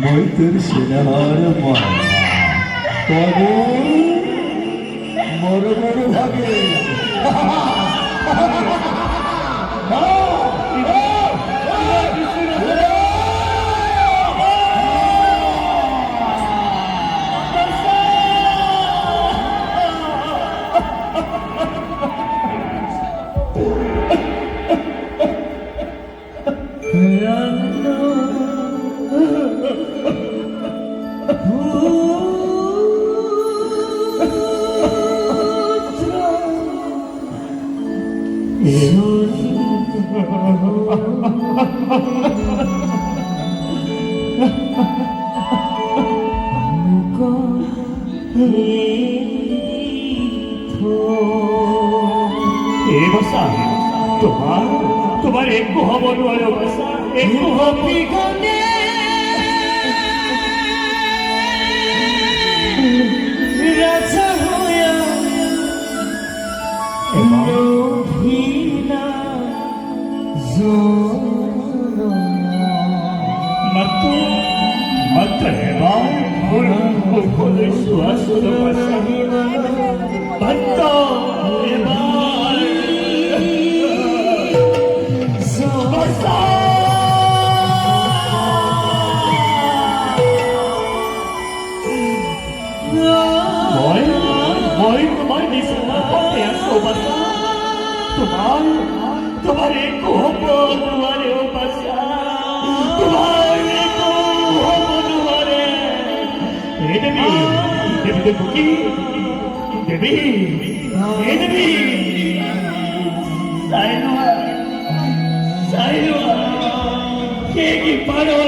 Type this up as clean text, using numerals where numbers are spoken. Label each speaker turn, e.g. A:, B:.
A: মই তোর সোনার মায়া তবে বড় বড় ভাগে
B: তোমার একটু হবো একটু হবি রাজা হইয়া মাত্র এবার বলে সুয়াসুর ভক্ত এবার তোমার নিশানা করতে আসো বাসা তোমার এক হবো তোমারে ও বাসা তোমার এক হবো তোমারে দেবী দেবী দেবী দেবী দেবী সাইনুয়া কে কি পারো